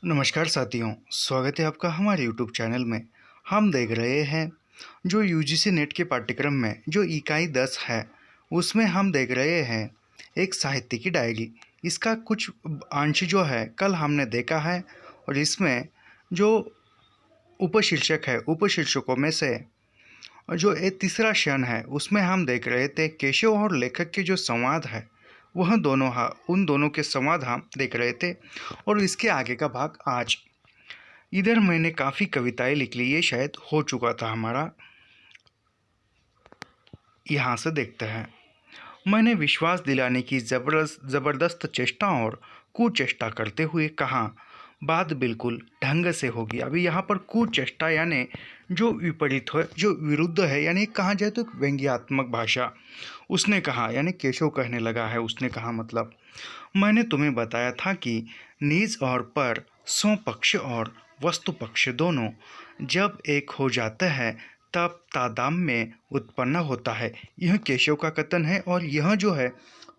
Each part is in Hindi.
नमस्कार साथियों, स्वागत है आपका हमारे यूट्यूब चैनल में। हम देख रहे हैं जो यूजीसी नेट के पाठ्यक्रम में जो इकाई 10 है, उसमें हम देख रहे हैं एक साहित्य की डायरी। इसका कुछ अंश जो है कल हमने देखा है और इसमें जो उपशीर्षक है, उपशीर्षकों में से जो एक तीसरा क्षण है उसमें हम देख रहे थे केशव और लेखक के जो संवाद है, वह दोनों उन दोनों के संवाद हम देख रहे थे। और इसके आगे का भाग आज इधर मैंने काफ़ी कविताएं लिख ली, ये शायद हो चुका था हमारा। यहाँ से देखते हैं। मैंने विश्वास दिलाने की ज़बरदस्त चेष्टा और कुचेष्टा करते हुए कहा, बात बिल्कुल ढंग से होगी। अभी यहाँ पर कुचेष्टा यानी जो विपरीत है, जो विरुद्ध है, यानी कहा जाए तो व्यंग्यात्मक भाषा। उसने कहा यानी केशव कहने लगा है, उसने कहा मतलब मैंने तुम्हें बताया था कि निज और पर, स्वपक्ष और वस्तु पक्ष दोनों जब एक हो जाते हैं तब तादात्म्य उत्पन्न होता है। यह केशव का कथन है और यह जो है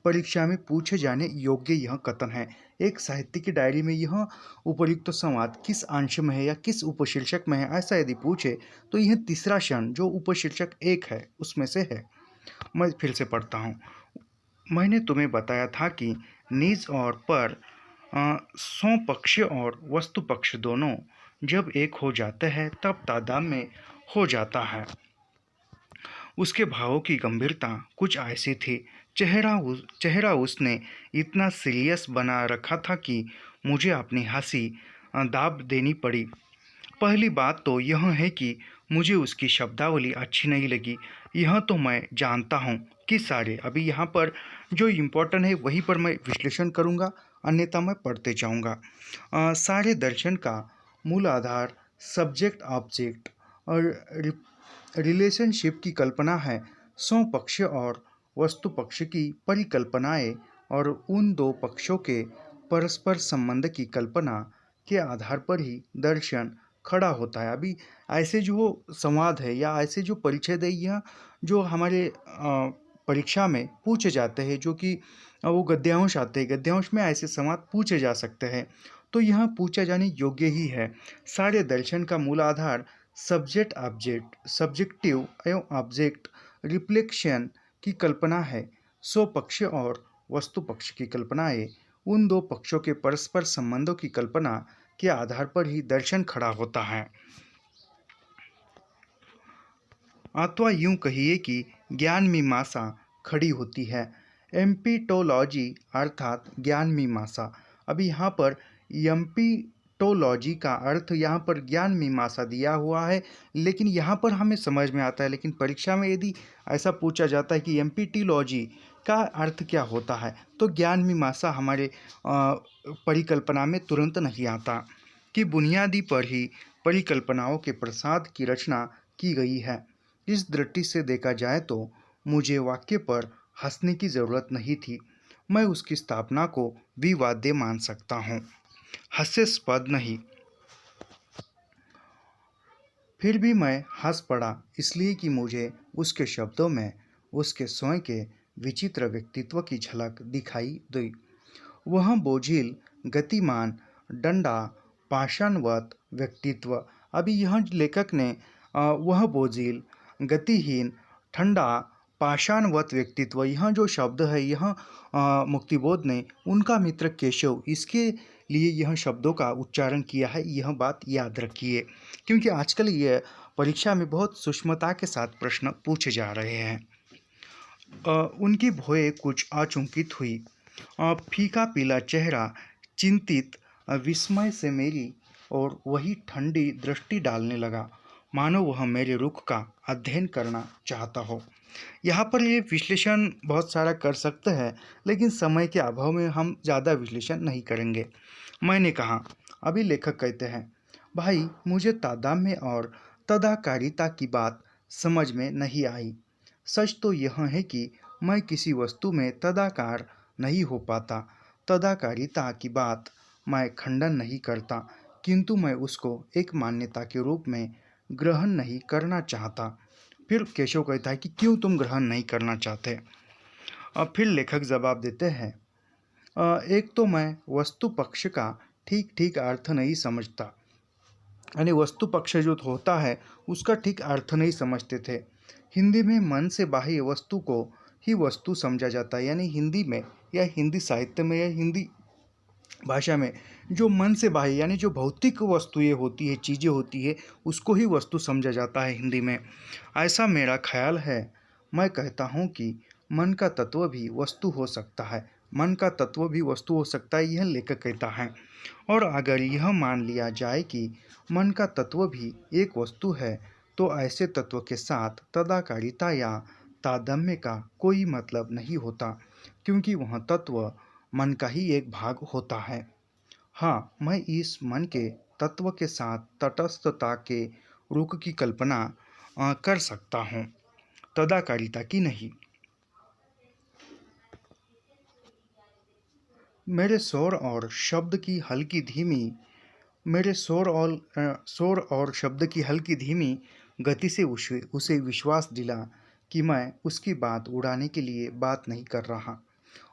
परीक्षा में पूछे जाने योग्य यह कथन है। एक साहित्य की डायरी में यह उपर्युक्त संवाद किस अंश में है या किस उपशीर्षक में है, ऐसा यदि पूछे तो यह तीसरा क्षण जो उपशीर्षक 1 है उसमें से है। मैं फिर से पढ़ता हूँ। मैंने तुम्हें बताया था कि निज और पर, स्वपक्ष और वस्तु पक्ष दोनों जब एक हो जाते हैं तब तादात्म्य हो जाता है। उसके भावों की गंभीरता कुछ ऐसी थी, चेहरा उसने इतना सीरियस बना रखा था कि मुझे अपनी हंसी दाब देनी पड़ी। पहली बात तो यह है कि मुझे उसकी शब्दावली अच्छी नहीं लगी। यह तो मैं जानता हूँ कि सारे, अभी यहाँ पर जो इम्पोर्टेंट है वहीं पर मैं विश्लेषण करूँगा, अन्यथा मैं पढ़ते जाऊँगा। सारे दर्शन का मूल आधार सब्जेक्ट ऑब्जेक्ट और रिलेशनशिप की कल्पना है। स्वपक्ष और वस्तु पक्ष की परिकल्पनाएं और उन दो पक्षों के परस्पर संबंध की कल्पना के आधार पर ही दर्शन खड़ा होता है। अभी ऐसे जो संवाद है या ऐसे जो परिच्छेद है, यह जो हमारे परीक्षा में पूछे जाते हैं, जो कि वो गद्यांश आते हैं, गद्यांश में ऐसे संवाद पूछे जा सकते हैं, तो यह पूछा जाने योग्य ही है। सारे दर्शन का मूल आधार सब्जेक्ट ऑब्जेक्ट, सब्जेक्टिव एवं ऑब्जेक्ट रिफ्लेक्शन की कल्पना है। स्वपक्ष और वस्तु पक्ष की कल्पनाएं उन दो पक्षों के परस्पर संबंधों की कल्पना के आधार पर ही दर्शन खड़ा होता है। अथवा यूं कहिए कि ज्ञान मीमांसा खड़ी होती है। एम्पिटोलॉजी अर्थात ज्ञान मीमांसा। अभी यहाँ पर एम्पिटोलॉजी का अर्थ यहाँ पर ज्ञान मीमांसा दिया हुआ है, लेकिन यहाँ पर हमें समझ में आता है, लेकिन परीक्षा में यदि ऐसा पूछा जाता है कि एम्पिटोलॉजी का अर्थ क्या होता है, तो ज्ञान मीमांसा हमारे परिकल्पना में तुरंत नहीं आता कि बुनियादी पर ही परिकल्पनाओं के प्रसाद की रचना की गई है। इस दृष्टि से देखा जाए तो मुझे वाक्य पर हंसने की ज़रूरत नहीं थी। मैं उसकी स्थापना को विवाद्य मान सकता हूँ, हास्यास्पद नहीं। फिर भी मैं हंस पड़ा, इसलिए कि मुझे उसके शब्दों में उसके स्वयं के विचित्र व्यक्तित्व की झलक दिखाई दी। वह बोझिल, गतिमान, डंडा, पाषाणवत व्यक्तित्व। अभी यह लेखक ने वह बोझिल, गतिहीन, ठंडा, पाषाणवत व्यक्तित्व, यह जो शब्द है, यह मुक्तिबोध ने उनका मित्र केशव, इसके लिए यह शब्दों का उच्चारण किया है। यह बात याद रखिए, क्योंकि आजकल यह परीक्षा में बहुत सूक्ष्मता के साथ प्रश्न पूछे जा रहे हैं। उनकी भौहें कुछ आचंकित हुई। फीका पीला चेहरा चिंतित विस्मय से मेरी और वही ठंडी दृष्टि डालने लगा, मानो वह मेरे रुख का अध्ययन करना चाहता हो। यहाँ पर ये विश्लेषण बहुत सारा कर सकते हैं, लेकिन समय के अभाव में हम ज़्यादा विश्लेषण नहीं करेंगे। मैंने कहा, अभी लेखक कहते हैं, भाई मुझे तादात्म्य और तदाकारिता की बात समझ में नहीं आई। सच तो यह है कि मैं किसी वस्तु में तदाकार नहीं हो पाता। तदाकारिता की बात मैं खंडन नहीं करता, किंतु मैं उसको एक मान्यता के रूप में ग्रहण नहीं करना चाहता। फिर केशव कहता है कि क्यों तुम ग्रहण नहीं करना चाहते। फिर लेखक जवाब देते हैं, एक तो मैं वस्तु पक्ष का ठीक ठीक अर्थ नहीं समझता, यानी वस्तु पक्ष जो होता है उसका ठीक अर्थ नहीं समझते थे। हिंदी में मन से बाह्य वस्तु को ही वस्तु समझा जाता है, यानी हिंदी में या हिंदी साहित्य में या हिंदी भाषा में जो मन से बाह्य यानी जो भौतिक वस्तुएं होती है, चीज़ें होती है, उसको ही वस्तु समझा जाता है हिंदी में। ऐसा मेरा ख्याल है। मैं कहता हूँ कि मन का तत्व भी वस्तु हो सकता है, मन का तत्व भी वस्तु हो सकता है, यह लेखक कहता है। और अगर यह मान लिया जाए कि मन का तत्व भी एक वस्तु है, तो ऐसे तत्व के साथ तदाकारिता या तादम्य का कोई मतलब नहीं होता, क्योंकि वह तत्व मन का ही एक भाग होता है। हाँ, मैं इस मन के तत्व के साथ तटस्थता के रुख की कल्पना कर सकता हूँ, तदाकारिता की नहीं। मेरे शोर और शब्द की हल्की धीमी मेरे शोर और शब्द की हल्की धीमी गति से उसे विश्वास दिला कि मैं उसकी बात उड़ाने के लिए बात नहीं कर रहा,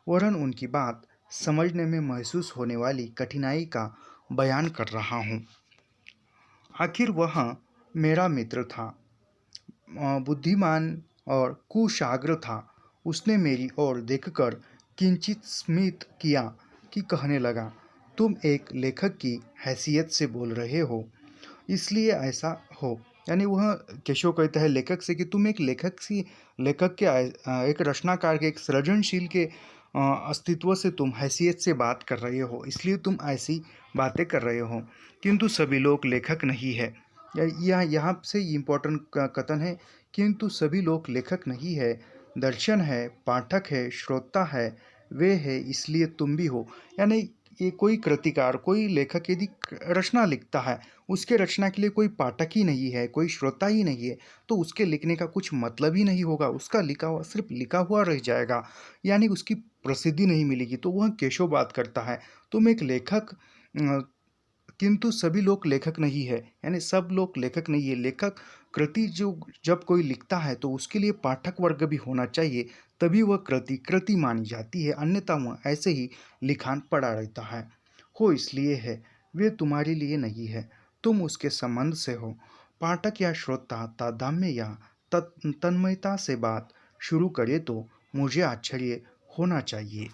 वरन उनकी बात समझने में महसूस होने वाली कठिनाई का बयान कर रहा हूँ। आखिर वह मेरा मित्र था, बुद्धिमान और कुशाग्र था। उसने मेरी ओर देखकर किंचित स्मित किया कि कहने लगा, तुम एक लेखक की हैसियत से बोल रहे हो, इसलिए ऐसा हो। यानी वह केशव कहता है लेखक से कि तुम एक लेखक के एक रचनाकार के, एक सृजनशील के अस्तित्व से तुम हैसियत से बात कर रहे हो, इसलिए तुम ऐसी बातें कर रहे हो, किंतु सभी लोग लेखक नहीं है। यहाँ से इम्पोर्टेंट कथन है, किंतु सभी लोग लेखक नहीं है। दर्शन है, पाठक है, श्रोता है, वे है, इसलिए तुम भी हो। यानी ये कोई कृतिकार, कोई लेखक यदि रचना लिखता है, उसके रचना के लिए कोई पाठक ही नहीं है, कोई श्रोता ही नहीं है, तो उसके लिखने का कुछ मतलब ही नहीं होगा, उसका लिखा हुआ सिर्फ लिखा हुआ रह जाएगा, यानी उसकी प्रसिद्धि नहीं मिलेगी। तो वह केशव बात करता है, तुम एक लेखक, किंतु सभी लोग लेखक नहीं है, यानी सब लोग लेखक नहीं है। लेखक कृति जो जब कोई लिखता है तो उसके लिए पाठक वर्ग भी होना चाहिए, तभी वह कृति मानी जाती है, अन्यथा वह ऐसे ही लिखान पड़ा रहता है। हो इसलिए है, वे तुम्हारे लिए नहीं है, तुम उसके संबंध से हो। पाठक या श्रोता तादाम्य या तन्मयता से बात शुरू करे तो मुझे आश्चर्य होना चाहिए।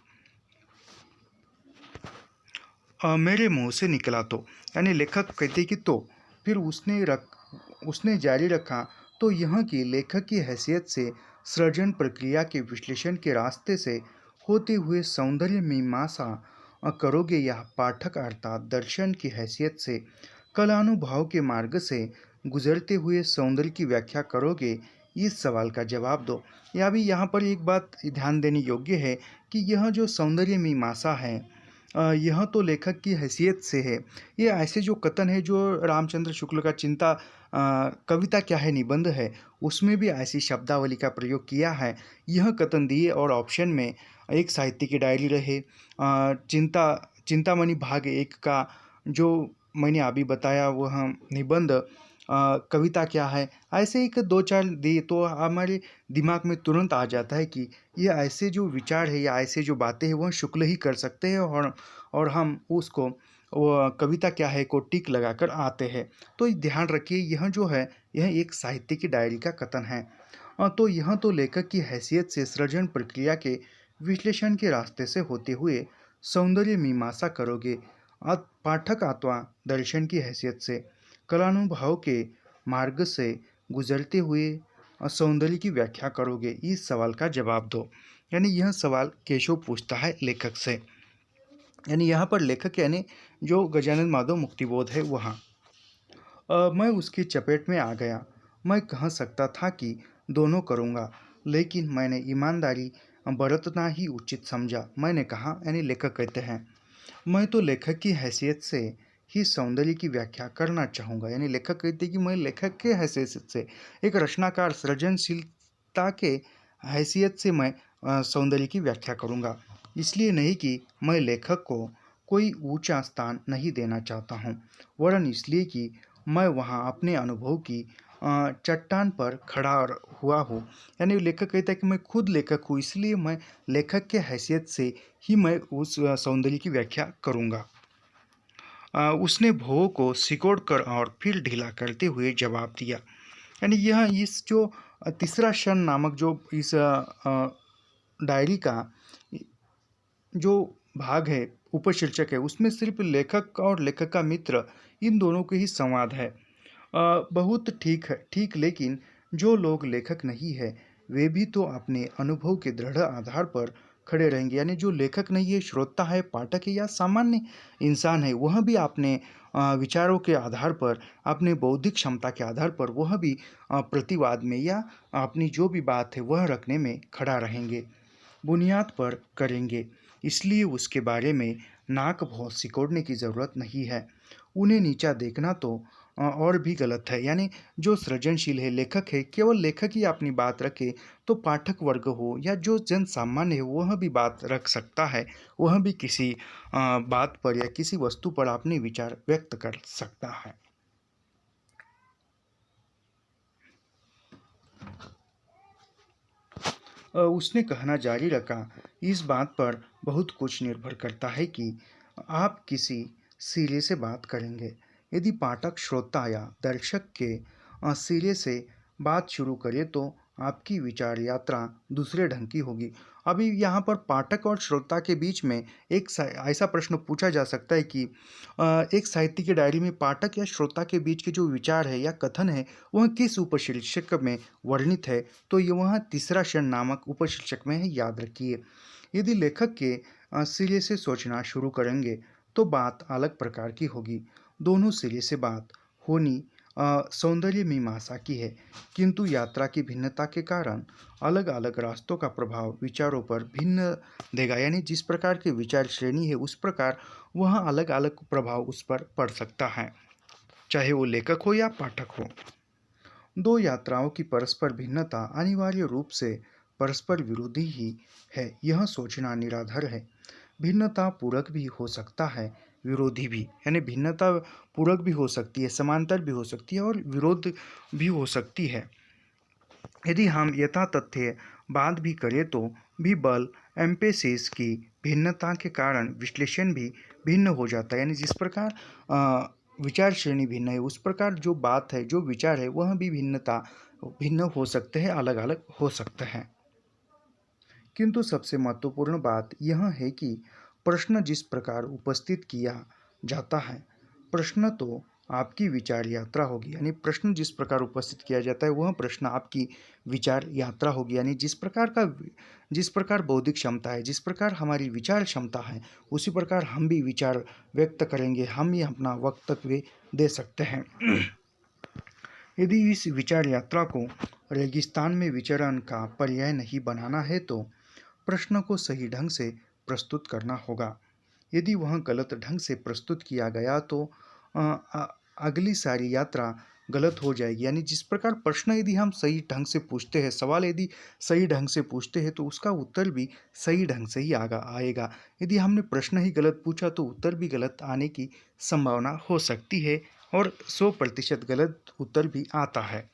मेरे मुंह से निकला तो, यानी लेखक कहते कि तो, फिर उसने जारी रखा, तो यह कि लेखक की हैसियत से सृजन प्रक्रिया के विश्लेषण के रास्ते से होते हुए सौंदर्य मीमांसा करोगे या पाठक अर्थात दर्शन की हैसियत से कलानुभाव के मार्ग से गुजरते हुए सौंदर्य की व्याख्या करोगे, इस सवाल का जवाब दो। या भी यहाँ पर एक बात ध्यान देने योग्य है कि यह जो सौंदर्य मीमांसा है, यह तो लेखक की हैसियत से है। ये ऐसे जो कथन है जो रामचंद्र शुक्ल का कविता क्या है निबंध है, उसमें भी ऐसी शब्दावली का प्रयोग किया है। यह कथन दिए और ऑप्शन में एक साहित्य की डायरी रहे, चिंतामणि भाग 1 का जो मैंने अभी बताया वह निबंध कविता क्या है, ऐसे एक दो चार दिए तो हमारे दिमाग में तुरंत आ जाता है कि ये ऐसे जो विचार है या ऐसे जो बातें हैं वह शुक्ल ही कर सकते हैं, और हम उसको वो कविता क्या है को टिक लगाकर आते हैं। तो ध्यान रखिए, यह जो है यह एक साहित्य की डायरी का कथन है। तो यह तो लेखक की हैसियत से सृजन प्रक्रिया के विश्लेषण के रास्ते से होते हुए सौंदर्य मीमांसा करोगे, पाठक अथवा दर्शन की हैसियत से कलानुभाव के मार्ग से गुजरते हुए सौंदर्य की व्याख्या करोगे, इस सवाल का जवाब दो। यानी यह सवाल केशव पूछता है लेखक से, यानी यहाँ पर लेखक यानी जो गजानन माधव मुक्तिबोध है वहाँ। मैं उसकी चपेट में आ गया। मैं कह सकता था कि दोनों करूँगा, लेकिन मैंने ईमानदारी बरतना ही उचित समझा। मैंने कहा, यानी लेखक कहते हैं, मैं तो लेखक की हैसियत से ही सौंदर्य की व्याख्या करना चाहूँगा। यानी लेखक कहते हैं कि मैं लेखक के हैसियत से, एक रचनाकार सृजनशीलता के हैसियत से मैं सौंदर्य की व्याख्या करूँगा। इसलिए नहीं कि मैं लेखक को कोई ऊंचा स्थान नहीं देना चाहता हूँ, वरन इसलिए कि मैं वहाँ अपने अनुभव की चट्टान पर खड़ा हुआ हूँ। यानी लेखक कहता है कि मैं खुद लेखक हूँ, इसलिए मैं लेखक के हैसियत से ही मैं उस सौंदर्य की व्याख्या करूँगा। उसने भौ को सिकोड़कर और फिर ढीला करते हुए जवाब दिया। यानी यह इस जो तीसरा क्षण नामक जो इस डायरी का जो भाग है, उपशीर्षक है, उसमें सिर्फ लेखक और लेखक का मित्र इन दोनों के ही संवाद है। बहुत ठीक है, ठीक, लेकिन जो लोग लेखक नहीं है वे भी तो अपने अनुभव के दृढ़ आधार पर खड़े रहेंगे। यानी जो लेखक नहीं है, श्रोता है, पाठक है या सामान्य इंसान है, वह भी अपने विचारों के आधार पर, अपने बौद्धिक क्षमता के आधार पर वह भी प्रतिवाद में या अपनी जो भी बात है वह रखने में खड़ा रहेंगे, बुनियाद पर करेंगे। इसलिए उसके बारे में नाक भौं सिकोड़ने की ज़रूरत नहीं है। उन्हें नीचा देखना तो और भी गलत है। यानी जो सृजनशील है, लेखक है, केवल लेखक ही अपनी बात रखे तो पाठक वर्ग हो या जो जन सामान्य है वह भी बात रख सकता है, वह भी किसी बात पर या किसी वस्तु पर अपने विचार व्यक्त कर सकता है। उसने कहना जारी रखा, इस बात पर बहुत कुछ निर्भर करता है कि आप किसी सिरे से बात करेंगे। यदि पाठक श्रोता या दर्शक के सिरे से बात शुरू करे तो आपकी विचार यात्रा दूसरे ढंग की होगी। अभी यहाँ पर पाठक और श्रोता के बीच में एक ऐसा प्रश्न पूछा जा सकता है कि एक साहित्य की डायरी में पाठक या श्रोता के बीच के जो विचार है या कथन है वह किस उपशीर्षक में वर्णित है, तो ये वह तीसरा क्षण नामक उपशीर्षक में है, याद रखिए। यदि लेखक के सिरे से सोचना शुरू करेंगे तो बात अलग प्रकार की होगी। दोनों सिरे से बात होनी सौंदर्य मीमांसा की है, किंतु यात्रा की भिन्नता के कारण अलग अलग रास्तों का प्रभाव विचारों पर भिन्न देगा। यानी जिस प्रकार की विचार श्रेणी है उस प्रकार वह अलग अलग प्रभाव उस पर पड़ सकता है, चाहे वो लेखक हो या पाठक हो। दो यात्राओं की परस्पर भिन्नता अनिवार्य रूप से परस्पर विरोधी ही है, यह सोचना निराधार है। भिन्नता पूरक भी हो सकता है, विरोधी भी। यानी भिन्नता पूरक भी हो सकती है, समांतर भी हो सकती है और विरोध भी हो सकती है। यदि हम यथातथ्य बात भी करें तो भी बल एम्पेसिस की भिन्नता के कारण विश्लेषण भी भिन्न हो जाता है। यानी जिस प्रकार विचार श्रेणी भिन्न है उस प्रकार जो बात है, जो विचार है वह भी भिन्न हो सकते हैं, अलग अलग हो सकते हैं। किंतु सबसे महत्वपूर्ण बात यह है कि प्रश्न जिस प्रकार उपस्थित किया जाता है, प्रश्न तो आपकी विचार यात्रा होगी। यानी प्रश्न जिस प्रकार उपस्थित किया जाता है वह प्रश्न आपकी विचार यात्रा होगी। यानी जिस प्रकार बौद्धिक क्षमता है, जिस प्रकार हमारी विचार क्षमता है, उसी प्रकार हम भी विचार व्यक्त करेंगे, हम ही अपना वक्तव्य दे सकते हैं। यदि इस विचार यात्रा को रेगिस्तान में विचरण का पर्याय नहीं बनाना है तो प्रश्न को सही ढंग से प्रस्तुत करना होगा। यदि वह गलत ढंग से प्रस्तुत किया गया तो अगली सारी यात्रा गलत हो जाएगी। यानी जिस प्रकार प्रश्न यदि हम सही ढंग से पूछते हैं, सवाल यदि सही ढंग से पूछते हैं तो उसका उत्तर भी सही ढंग से ही आएगा। यदि हमने प्रश्न ही गलत पूछा तो उत्तर भी गलत आने की संभावना हो सकती है और 100% गलत उत्तर भी आता है।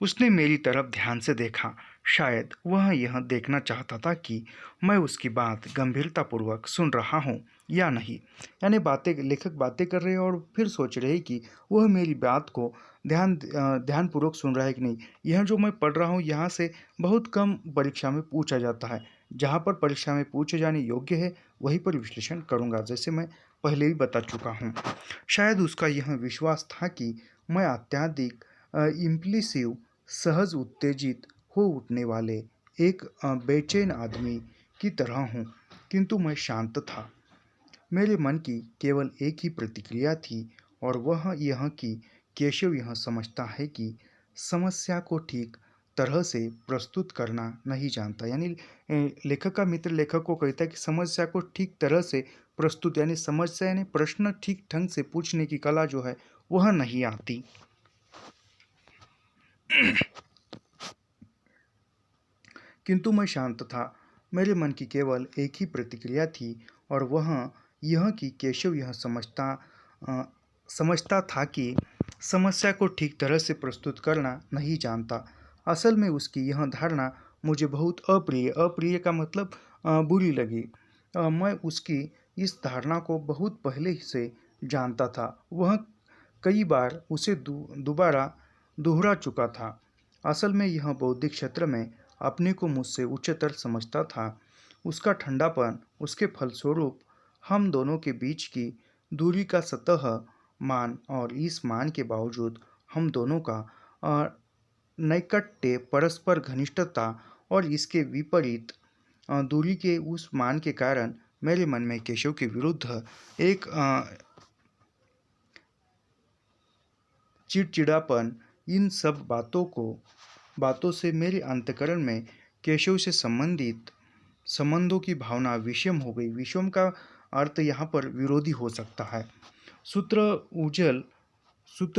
उसने मेरी तरफ ध्यान से देखा। शायद वह यह देखना चाहता था कि मैं उसकी बात गंभीरतापूर्वक सुन रहा हूँ या नहीं। यानी लेखक बातें कर रहे हैं और फिर सोच रहे हैं कि वह मेरी बात को ध्यानपूर्वक सुन रहा है कि नहीं। यह जो मैं पढ़ रहा हूँ यहाँ से बहुत कम परीक्षा में पूछा जाता है। जहाँ पर परीक्षा में पूछे जाने योग्य है वहीं पर विश्लेषण करूँगा, जैसे मैं पहले ही बता चुका हूँ। शायद उसका यह विश्वास था कि मैं अत्यधिक इम्पल्सिव, सहज उत्तेजित हो उठने वाले एक बेचैन आदमी की तरह हूँ, किंतु मैं शांत था। मेरे मन की केवल एक ही प्रतिक्रिया थी और वह यह कि केशव यह समझता है कि समस्या को ठीक तरह से प्रस्तुत करना नहीं जानता। यानी लेखक का मित्र लेखक को कहता है कि समस्या को ठीक तरह से प्रस्तुत, यानी समस्या यानी प्रश्न ठीक ढंग से पूछने की कला जो है वह नहीं आती। किंतु मैं शांत था। मेरे मन की केवल एक ही प्रतिक्रिया थी और वह यह कि केशव यह समझता था कि समस्या को ठीक तरह से प्रस्तुत करना नहीं जानता। असल में उसकी यह धारणा मुझे बहुत अप्रिय का मतलब बुरी लगी। मैं उसकी इस धारणा को बहुत पहले से जानता था वह कई बार उसे दोबारा दोहरा चुका था। असल में यह बौद्धिक क्षेत्र में अपने को मुझसे उच्चतर समझता था। उसका ठंडापन, उसके फलस्वरूप हम दोनों के बीच की दूरी का सतह मान, और इस मान के बावजूद हम दोनों का नैकट्य, परस्पर घनिष्ठता और इसके विपरीत दूरी के उस मान के कारण मेरे मन में केशव के विरुद्ध एक चिड़चिड़ापन, इन सब बातों से मेरे अंतःकरण में केशव से संबंधित संबंधों की भावना विषम हो गई। विषम का अर्थ यहाँ पर विरोधी हो सकता है। सूत्र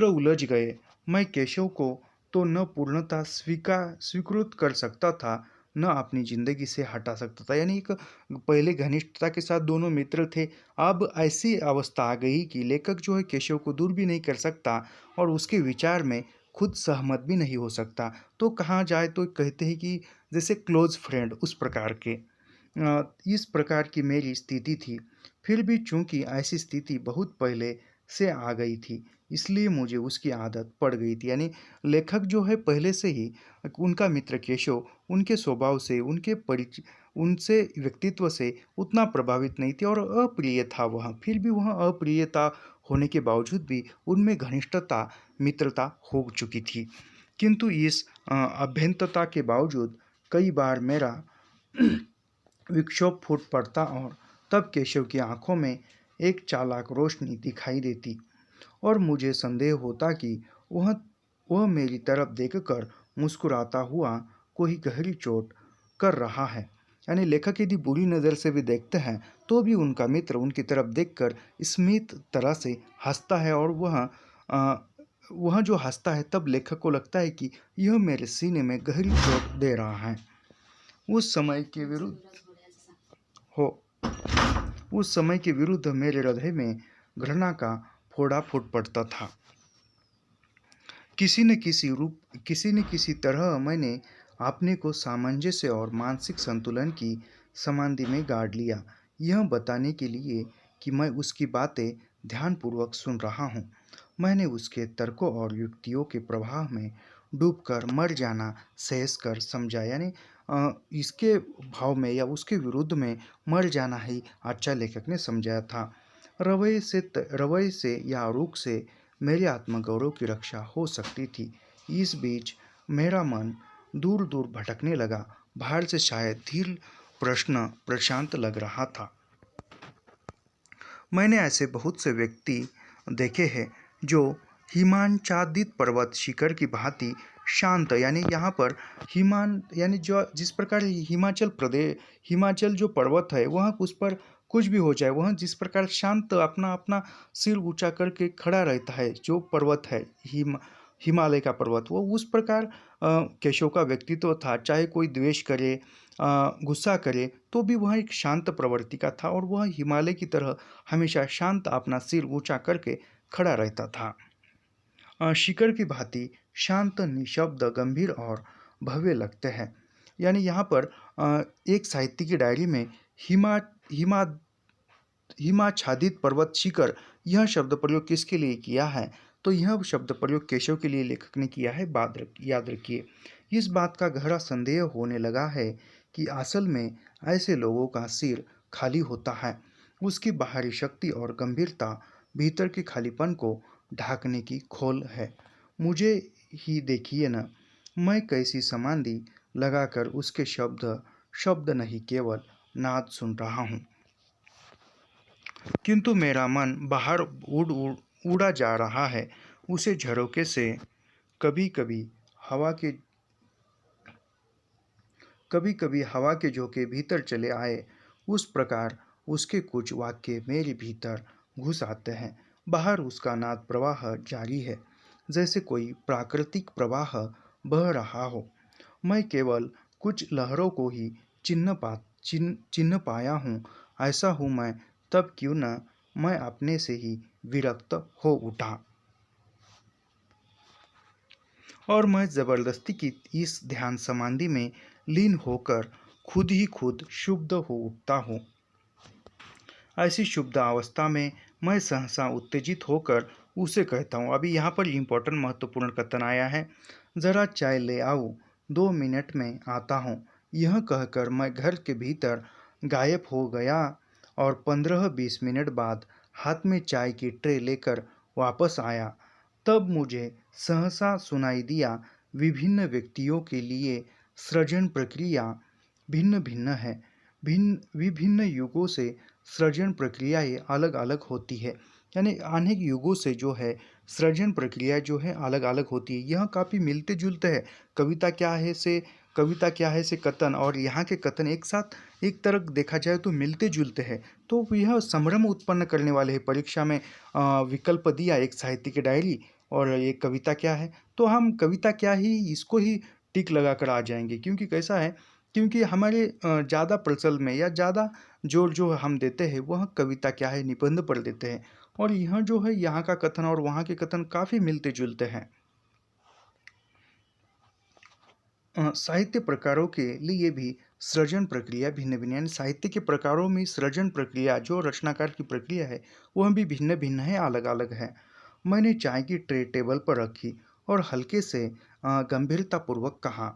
उलझ गए। मैं केशव को तो न पूर्णतः स्वीकृत कर सकता था, न अपनी जिंदगी से हटा सकता था। यानी एक पहले घनिष्ठता के साथ दोनों मित्र थे, अब ऐसी अवस्था आ गई कि लेखक जो है केशव को दूर भी नहीं कर सकता और उसके विचार में खुद सहमत भी नहीं हो सकता। तो कहा जाए तो कहते हैं कि जैसे क्लोज फ्रेंड, उस प्रकार के इस प्रकार की मेरी स्थिति थी। फिर भी चूंकि ऐसी स्थिति बहुत पहले से आ गई थी, इसलिए मुझे उसकी आदत पड़ गई थी। यानी लेखक जो है पहले से ही उनका मित्र केशव उनके स्वभाव से, उनसे व्यक्तित्व से उतना प्रभावित नहीं थे और अप्रिय था वह। फिर भी वह अप्रियता होने के बावजूद भी उनमें घनिष्ठता, मित्रता हो चुकी थी। किंतु इस अभ्यंतरता के बावजूद कई बार मेरा विक्षोभ फूट पड़ता और तब केशव की आंखों में एक चालाक रोशनी दिखाई देती और मुझे संदेह होता कि वह मेरी तरफ देखकर मुस्कुराता हुआ कोई गहरी चोट कर रहा है। यानी लेखक यदि बुरी नज़र से भी देखते हैं तो भी उनका मित्र उनकी तरफ देखकर स्मित तरह से हंसता है, और वह जो हंसता है तब लेखक को लगता है कि यह मेरे सीने में गहरी चोट दे रहा है। उस समय के विरुद्ध मेरे हृदय में घृणा का फोड़ा फूट पड़ता था। किसी न किसी तरह मैंने अपने को सामंजस्य और मानसिक संतुलन की समाधि में गाड़ लिया, यह बताने के लिए कि मैं उसकी बातें ध्यानपूर्वक सुन रहा हूँ। मैंने उसके तर्कों और युक्तियों के प्रवाह में डूबकर मर जाना सहज कर समझा। यानी इसके भाव में या उसके विरुद्ध में मर जाना ही अच्छा लेखक ने समझाया था। रवैये से या रुख से मेरे आत्मगौरव की रक्षा हो सकती थी। इस बीच मेरा मन दूर दूर भटकने लगा। बाहर से शायद धीर प्रश्न प्रशांत लग रहा था। मैंने ऐसे बहुत से व्यक्ति देखे हैं जो हिमांचादित पर्वत शिखर की भांति शांत, यानी यहाँ पर यानी जो जिस प्रकार हिमाचल जो पर्वत है वह उस पर कुछ भी हो जाए, वह जिस प्रकार शांत अपना अपना सिर ऊंचा करके खड़ा रहता है, जो पर्वत है हिमालय का पर्वत, वो उस प्रकार केशव का व्यक्तित्व था। चाहे कोई द्वेष करे, गुस्सा करे, तो भी वह एक शांत प्रवृत्ति का था और वह हिमालय की तरह हमेशा शांत अपना सिर ऊंचा करके खड़ा रहता था। शिखर की भांति शांत, निशब्द, गंभीर और भव्य लगते हैं। यानी यहाँ पर एक साहित्य की डायरी में हिमाच्छादित पर्वत शिखर, यह शब्द प्रयोग किसके लिए किया है? तो यह शब्द प्रयोग केशव के लिए लेखक ने किया है। याद रखिए। इस बात का गहरा संदेह होने लगा है कि असल में ऐसे लोगों का सिर खाली होता है। उसकी बाहरी शक्ति और गंभीरता भीतर के खालीपन को ढांकने की खोल है। मुझे ही देखिए न, मैं कैसी समाधि लगाकर उसके शब्द नहीं केवल नाद सुन रहा हूँ। किंतु मेरा मन बाहर उड़ा जा रहा है। उसे झरोके से कभी कभी हवा के झोंके भीतर चले आए, उस प्रकार उसके कुछ वाक्य मेरे भीतर घुस आते हैं। बाहर उसका नाद प्रवाह जारी है, जैसे कोई प्राकृतिक प्रवाह बह रहा हो। मैं केवल कुछ लहरों को ही चिन्ह पाया हूँ। ऐसा हूँ मैं, तब क्यों न मैं अपने से ही विरक्त हो उठा और मैं जबरदस्ती की इस ध्यान समाधि में लीन होकर खुद ही खुद शुद्ध हो उठता हूँ। ऐसी शुद्ध अवस्था में मैं सहसा उत्तेजित होकर उसे कहता हूँ। अभी यहाँ पर इम्पोर्टेंट महत्वपूर्ण कथन आया है, ज़रा चाय ले आओ, 2 मिनट में आता हूँ। यह कहकर मैं घर के भीतर गायब हो गया और 15-20 मिनट बाद हाथ में चाय की ट्रे लेकर वापस आया। तब मुझे सहसा सुनाई दिया, विभिन्न व्यक्तियों के लिए सृजन प्रक्रिया भिन्न भिन्न है। भिन्न विभिन्न युगों से सृजन प्रक्रियाएं अलग अलग होती है। यानी अनेक युगों से जो है सृजन प्रक्रिया जो है अलग अलग होती है। यह काफ़ी मिलते जुलते हैं। कविता क्या है से कथन और यहाँ के कथन एक साथ एक तरह देखा जाए तो मिलते जुलते हैं। तो यह संभ्रम उत्पन्न करने वाले हैं। परीक्षा में विकल्प दिया, एक साहित्य की डायरी और एक कविता क्या है, तो हम कविता क्या ही इसको ही टिक लगा कर आ जाएंगे। क्योंकि कैसा है, क्योंकि हमारे ज़्यादा प्रचल में या ज़्यादा जोर जो हम देते हैं वह कविता क्या है निबंध पर देते हैं। और यह जो है यहाँ का कथन और वहाँ के कथन काफ़ी मिलते जुलते हैं। साहित्य प्रकारों के लिए भी सृजन प्रक्रिया भिन्न भिन्न, यानी साहित्य के प्रकारों में सृजन प्रक्रिया जो रचनाकार की प्रक्रिया है वह भी भिन्न भिन्न है, अलग अलग है। मैंने चाय की ट्रे टेबल पर रखी और हल्के से गंभीरतापूर्वक कहा,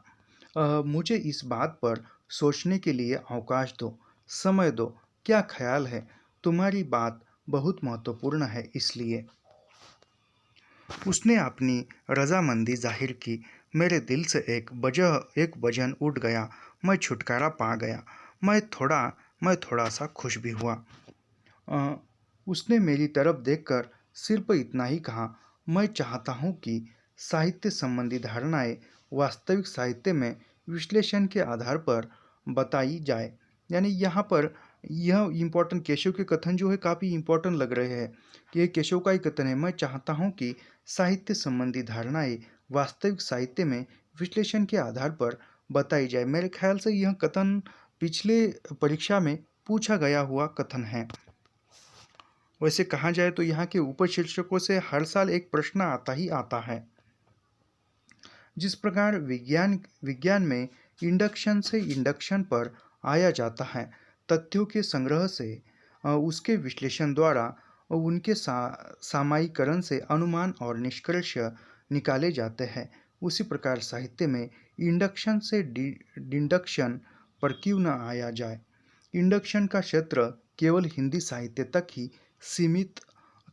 मुझे इस बात पर सोचने के लिए अवकाश दो, समय दो। क्या ख्याल है? तुम्हारी बात बहुत महत्वपूर्ण है इसलिए। उसने अपनी रजामंदी जाहिर की। मेरे दिल से एक वजन उठ गया। मैं छुटकारा पा गया। मैं थोड़ा सा खुश भी हुआ। अ, उसने मेरी तरफ देखकर सिर्फ इतना ही कहा, मैं चाहता हूँ कि साहित्य संबंधी धारणाएं वास्तविक साहित्य में विश्लेषण के आधार पर बताई जाए। यानी यहाँ पर यह इम्पोर्टेंट केशव के कथन जो है काफ़ी इम्पोर्टेंट लग रहे हैं कि ये केशव का ही कथन है, मैं चाहता हूँ कि साहित्य संबंधी धारणाएं वास्तविक साहित्य में विश्लेषण के आधार पर बताई जाए। मेरे ख्याल से यह कथन पिछले परीक्षा में पूछा गया हुआ कथन है। वैसे कहा जाए तो यहाँ के उपशीर्षकों से हर साल एक प्रश्न आता ही आता है। जिस प्रकार विज्ञान विज्ञान में इंडक्शन से इंडक्शन पर आया जाता है, तथ्यों के संग्रह से उसके विश्लेषण द्वारा उनके सामायिकरण से अनुमान और निष्कर्ष निकाले जाते हैं, उसी प्रकार साहित्य में इंडक्शन से डिडक्शन पर क्यों न आया जाए। इंडक्शन का क्षेत्र केवल हिंदी साहित्य तक ही सीमित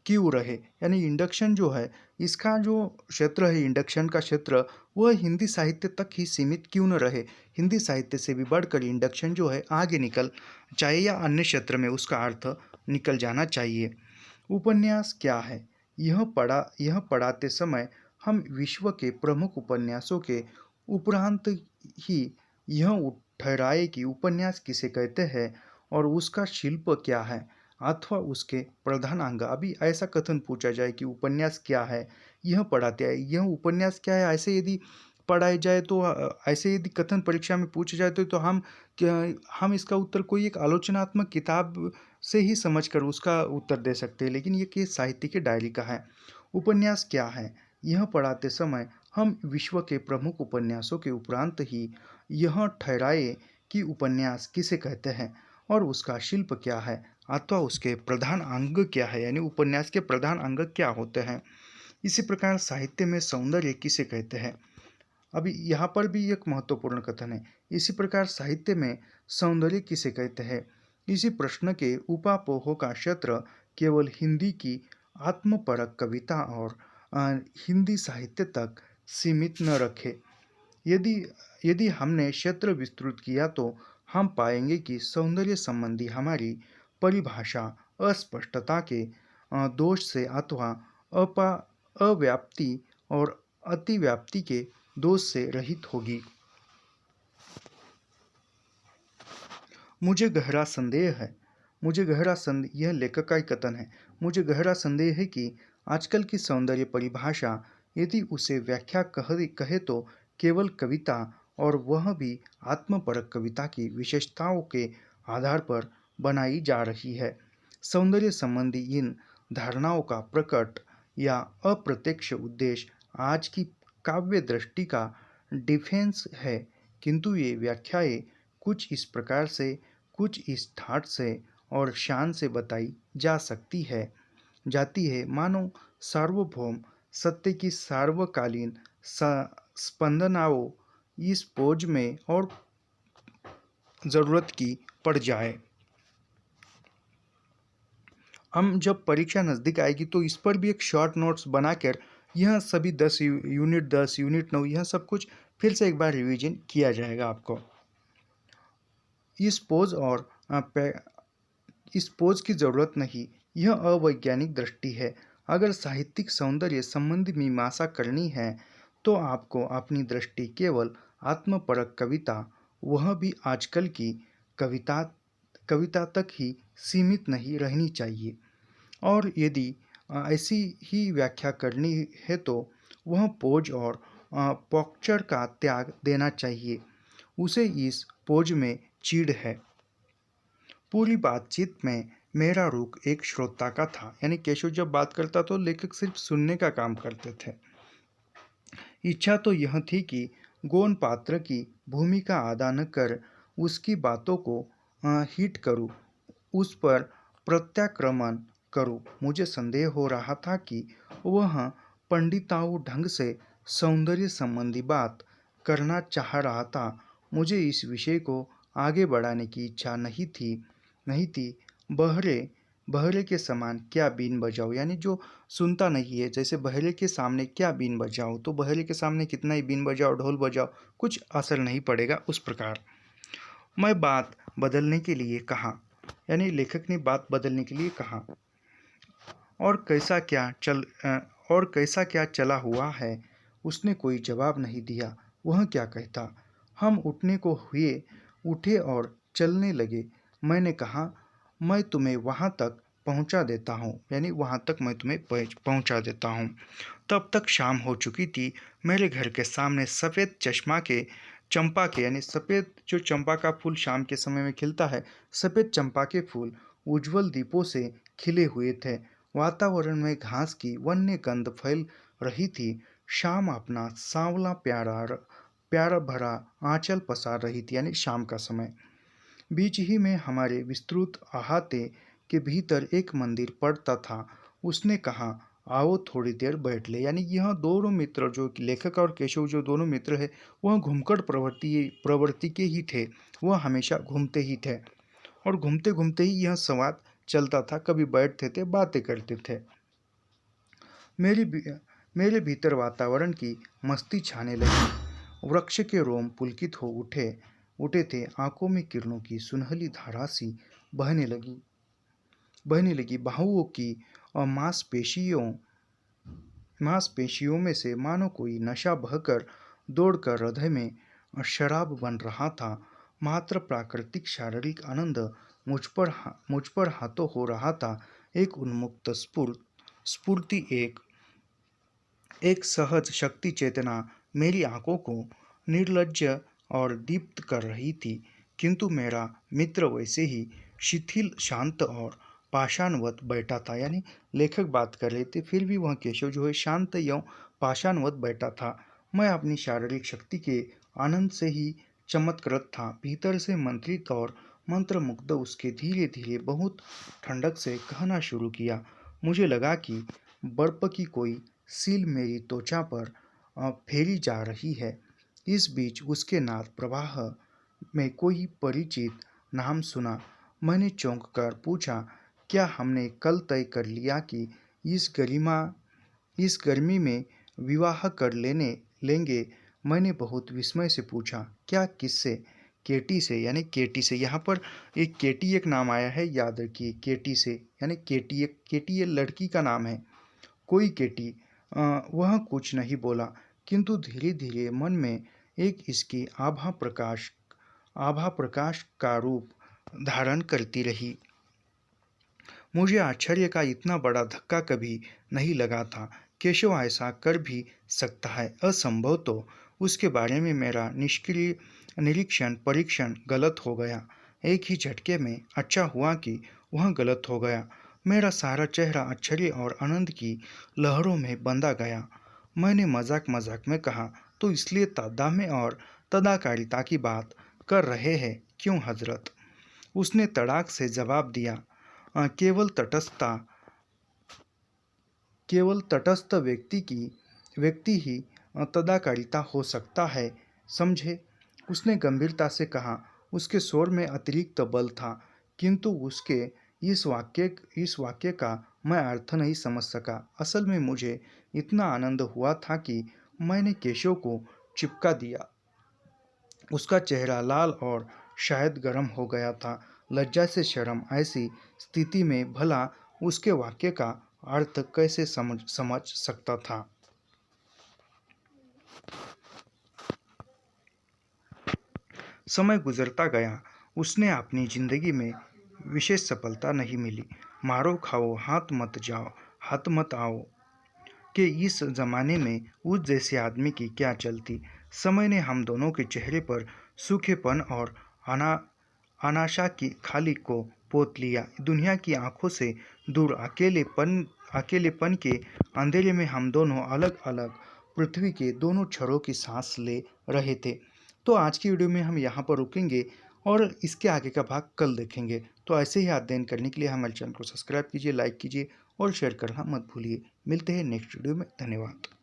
क्यों रहे, यानी इंडक्शन जो है इसका जो क्षेत्र है, इंडक्शन का क्षेत्र वह हिंदी साहित्य तक ही सीमित क्यों न रहे। हिंदी साहित्य से भी बढ़कर इंडक्शन जो है आगे निकल चाहे या अन्य क्षेत्र में उसका अर्थ निकल जाना चाहिए। उपन्यास क्या है? यह पढ़ाते समय हम विश्व के प्रमुख उपन्यासों के उपरांत ही यह ठहराए कि उपन्यास किसे कहते हैं और उसका शिल्प क्या है अथवा उसके प्रधान अंग। अभी ऐसा कथन पूछा जाए कि उपन्यास क्या है, यह पढ़ाते हैं, यह उपन्यास क्या है, ऐसे यदि पढ़ाए जाए तो ऐसे यदि कथन परीक्षा में पूछे जाए तो हम इसका उत्तर कोई एक आलोचनात्मक किताब से ही समझकर उसका उत्तर दे सकते हैं। लेकिन ये केस साहित्य की डायरी का है। उपन्यास क्या है? यह पढ़ाते समय हम विश्व के प्रमुख उपन्यासों के उपरांत ही यह ठहराए कि उपन्यास किसे कहते हैं और उसका शिल्प क्या है अथवा उसके प्रधान अंग क्या है, यानी उपन्यास के प्रधान अंग क्या होते हैं। इसी प्रकार साहित्य में सौंदर्य किसे कहते हैं? अभी यहाँ पर भी एक महत्वपूर्ण कथन है। इसी प्रकार साहित्य में सौंदर्य किसे कहते हैं? इसी प्रश्न के उपापोह का क्षेत्र केवल हिंदी की आत्मपरक कविता और हिंदी साहित्य तक सीमित न रखे। यदि यदि हमने क्षेत्र विस्तृत किया तो हम पाएंगे कि सौंदर्य संबंधी हमारी परिभाषा अस्पष्टता के दोष से अथवा अव्याप्ति और अतिव्याप्ति के दोष से रहित होगी। यह लेखक का ही कथन है। मुझे गहरा संदेह है कि आजकल की सौंदर्य परिभाषा यदि उसे व्याख्या कहे तो केवल कविता और वह भी आत्मपरक कविता की विशेषताओं के आधार पर बनाई जा रही है। सौंदर्य संबंधी इन धारणाओं का प्रकट या अप्रत्यक्ष उद्देश्य आज की काव्य दृष्टि का डिफेंस है, किंतु ये व्याख्याएं कुछ इस प्रकार से, कुछ इस ठाट से और शान से बताई जा सकती है। जाती है, मानो सार्वभौम सत्य की सार्वकालीन स्पंदनाओं इस पोज में और ज़रूरत की पड़ जाए। हम जब परीक्षा नज़दीक आएगी तो इस पर भी एक शॉर्ट नोट्स बनाकर यह सभी 10 यूनिट 10 यूनिट 9 यह सब कुछ फिर से एक बार रिवीजन किया जाएगा आपको। इस पोज और इस पोज की ज़रूरत नहीं, यह अवैज्ञानिक दृष्टि है। अगर साहित्यिक सौंदर्य संबंधी मीमांसा करनी है तो आपको अपनी दृष्टि केवल आत्मपरक कविता, वह भी आजकल की कविता कविता तक ही सीमित नहीं रहनी चाहिए। और यदि ऐसी ही व्याख्या करनी है तो वह पोज और पॉक्चर का त्याग देना चाहिए। उसे इस पोज में चीड़ है। पूरी बातचीत में मेरा रुख एक श्रोता का था, यानी केशव जब बात करता तो लेखक सिर्फ सुनने का काम करते थे। इच्छा तो यह थी कि गौण पात्र की भूमिका अदा न कर उसकी बातों को हिट करूं, उस पर प्रत्याक्रमण करूं। मुझे संदेह हो रहा था कि वह पंडिताऊ ढंग से सौंदर्य संबंधी बात करना चाह रहा था। मुझे इस विषय को आगे बढ़ाने की इच्छा नहीं थी। बहरे बहरे के समान क्या बीन बजाऊं, यानी जो सुनता नहीं है, जैसे बहरे के सामने क्या बीन बजाऊं, तो बहरे के सामने कितना ही बीन बजाओ ढोल बजाओ कुछ असर नहीं पड़ेगा, उस प्रकार। मैं बात बदलने के लिए कहा, यानी लेखक ने बात बदलने के लिए कहा। और कैसा क्या चला हुआ है। उसने कोई जवाब नहीं दिया। वह क्या कहता। हम उठे और चलने लगे। मैंने कहा, मैं तुम्हें वहाँ तक पहुँचा देता हूँ, यानी वहाँ तक मैं तुम्हें पहुँचा देता हूँ। तब तक शाम हो चुकी थी। मेरे घर के सामने सफ़ेद चंपा के, यानी सफ़ेद जो चंपा का फूल शाम के समय में खिलता है, सफ़ेद चंपा के फूल उज्ज्वल दीपों से खिले हुए थे। वातावरण में घास की वन्य गंध फैल रही थी। शाम अपना सांवला प्यारा भरा आंचल पसार रही थी, यानी शाम का समय। बीच ही में हमारे विस्तृत अहाते के भीतर एक मंदिर पड़ता था। उसने कहा, आओ थोड़ी देर बैठ ले, यानी यह दोनों मित्र, जो लेखक और केशव जो दोनों मित्र है, वह घुमकड़ प्रवृत्ति के ही थे। वह हमेशा घूमते ही थे और घूमते घूमते ही यह संवाद चलता था। कभी बैठते थे, बातें करते थे। मेरे भीतर वातावरण की मस्ती छाने लगी। वृक्ष के रोम पुलकित हो उठे थे। आंखों में किरणों की सुनहली धारा सी बहने लगी। बाहुओं की और मांसपेशियों में से मानो कोई नशा बहकर दौड़कर हृदय में शराब बन रहा था। मात्र प्राकृतिक शारीरिक आनंद मुझ पर हाथों हो रहा था। एक उन्मुक्त स्फूर्ति, एक सहज शक्ति चेतना मेरी आंखों को निर्लज्ज और दीप्त कर रही थी। किंतु मेरा मित्र वैसे ही शिथिल, शांत और पाषाणवत बैठा था, यानी लेखक बात कर रहे थे, फिर भी वह केशव जो है शांत एवं पाषाणवत बैठा था। मैं अपनी शारीरिक शक्ति के आनंद से ही चमत्कृत था। भीतर से मंत्रित और मंत्रमुग्ध उसके धीरे धीरे बहुत ठंडक से कहना शुरू किया। मुझे लगा कि बर्फ की कोई सील मेरी त्वचा पर फेरी जा रही है। इस बीच उसके नाद प्रवाह में कोई परिचित नाम सुना। मैंने चौंक कर पूछा, क्या हमने कल तय कर लिया कि इस गर्मी में विवाह कर लेंगे? मैंने बहुत विस्मय से पूछा। क्या, किससे? केटी से, यानी केटी से। यहाँ पर एक नाम आया है, याद रखिए, केटी से, यानी केटी ये लड़की का नाम है। कोई केटी। वह कुछ नहीं बोला, किंतु धीरे धीरे मन में एक इसकी आभा प्रकाश का रूप धारण करती रही। मुझे आश्चर्य का इतना बड़ा धक्का कभी नहीं लगा था। केशव ऐसा कर भी सकता है? असंभव। तो उसके बारे में मेरा परीक्षण गलत हो गया। एक ही झटके में। अच्छा हुआ कि वह गलत हो गया। मेरा सारा चेहरा आश्चर्य और आनंद की लहरों में बंधा गया। मैंने मजाक में कहा, तो इसलिए तादाम्य और तदाकारिता की बात कर रहे हैं, क्यों हजरत? उसने तड़ाक से जवाब दिया, केवल तटस्थता केवल तटस्थ व्यक्ति ही तदाकारिता हो सकता है, समझे? उसने गंभीरता से कहा। उसके स्वर में अतिरिक्त बल था, किंतु उसके इस वाक्य का मैं अर्थ नहीं समझ सका। असल में मुझे इतना आनंद हुआ था कि मैंने केशव को चिपका दिया। उसका चेहरा लाल और शायद गर्म हो गया था, लज्जा से शर्म। ऐसी स्थिति में भला उसके वाक्य का अर्थ कैसे समझ सकता था? समय गुजरता गया। उसने अपनी जिंदगी में विशेष सफलता नहीं मिली। मारो खाओ हाथ मत आओ कि इस जमाने में उस जैसे आदमी की क्या चलती। समय ने हम दोनों के चेहरे पर सूखेपन और अना अनाशा की खाली को पोत लिया। दुनिया की आंखों से दूर अकेलेपन के अंधेरे में हम दोनों अलग अलग पृथ्वी के दोनों छोरों की सांस ले रहे थे। तो आज की वीडियो में हम यहाँ पर रुकेंगे और इसके आगे का भाग कल देखेंगे। तो ऐसे ही अध्ययन करने के लिए हमारे चैनल को सब्सक्राइब कीजिए, लाइक कीजिए और शेयर करना मत भूलिए। मिलते हैं नेक्स्ट वीडियो में। धन्यवाद।